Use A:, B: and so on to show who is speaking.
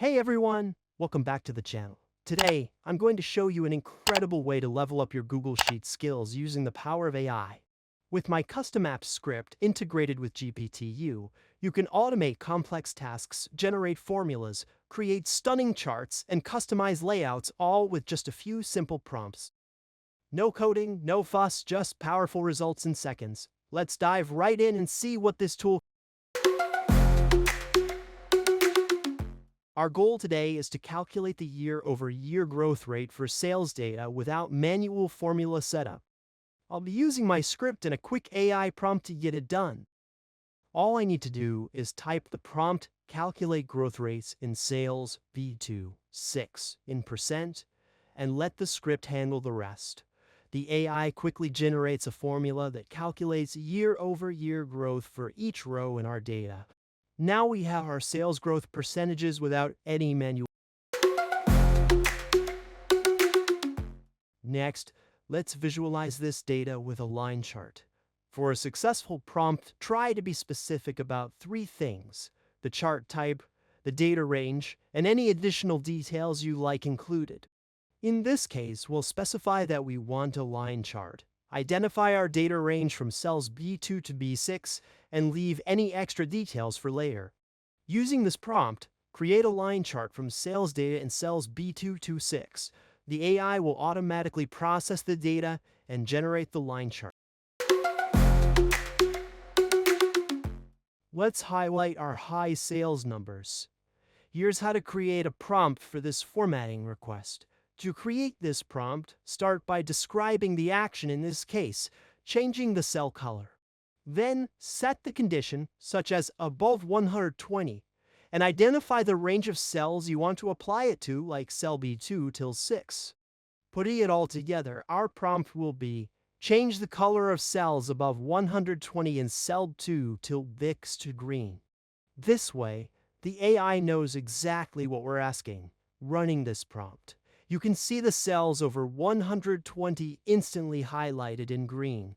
A: Hey everyone, welcome back to the channel. Today, I'm going to show you an incredible way to level up your Google Sheets skills using the power of AI. With my custom app script integrated with GPT, you can automate complex tasks, generate formulas, create stunning charts, and customize layouts all with just a few simple prompts. No coding, no fuss, just powerful results in seconds. Let's dive right in and see what this tool. Our goal today is to calculate the year-over-year growth rate for sales data without manual formula setup. I'll be using my script and a quick AI prompt to get it done. All I need to do is type the prompt, calculate growth rates in sales B2 6 in percent, and let the script handle the rest. The AI quickly generates a formula that calculates year-over-year growth for each row in our data. Now we have our sales growth percentages without any manual. Next, let's visualize this data with a line chart. For a successful prompt, try to be specific about three things: the chart type, the data range, and any additional details you like included. In this case, we'll specify that we want a line chart, identify our data range from cells B2 to B6, and leave any extra details for later. Using this prompt, create a line chart from sales data in cells B2 to 6. The AI will automatically process the data and generate the line chart. Let's highlight our high sales numbers. Here's how to create a prompt for this formatting request. To create this prompt, start by describing the action, in this case, changing the cell color. Then, set the condition, such as above 120, and identify the range of cells you want to apply it to, like cell B2 till 6. Putting it all together, our prompt will be: change the color of cells above 120 in cell 2 till VIX to green. This way, the AI knows exactly what we're asking. Running this prompt, you can see the cells over 120 instantly highlighted in green.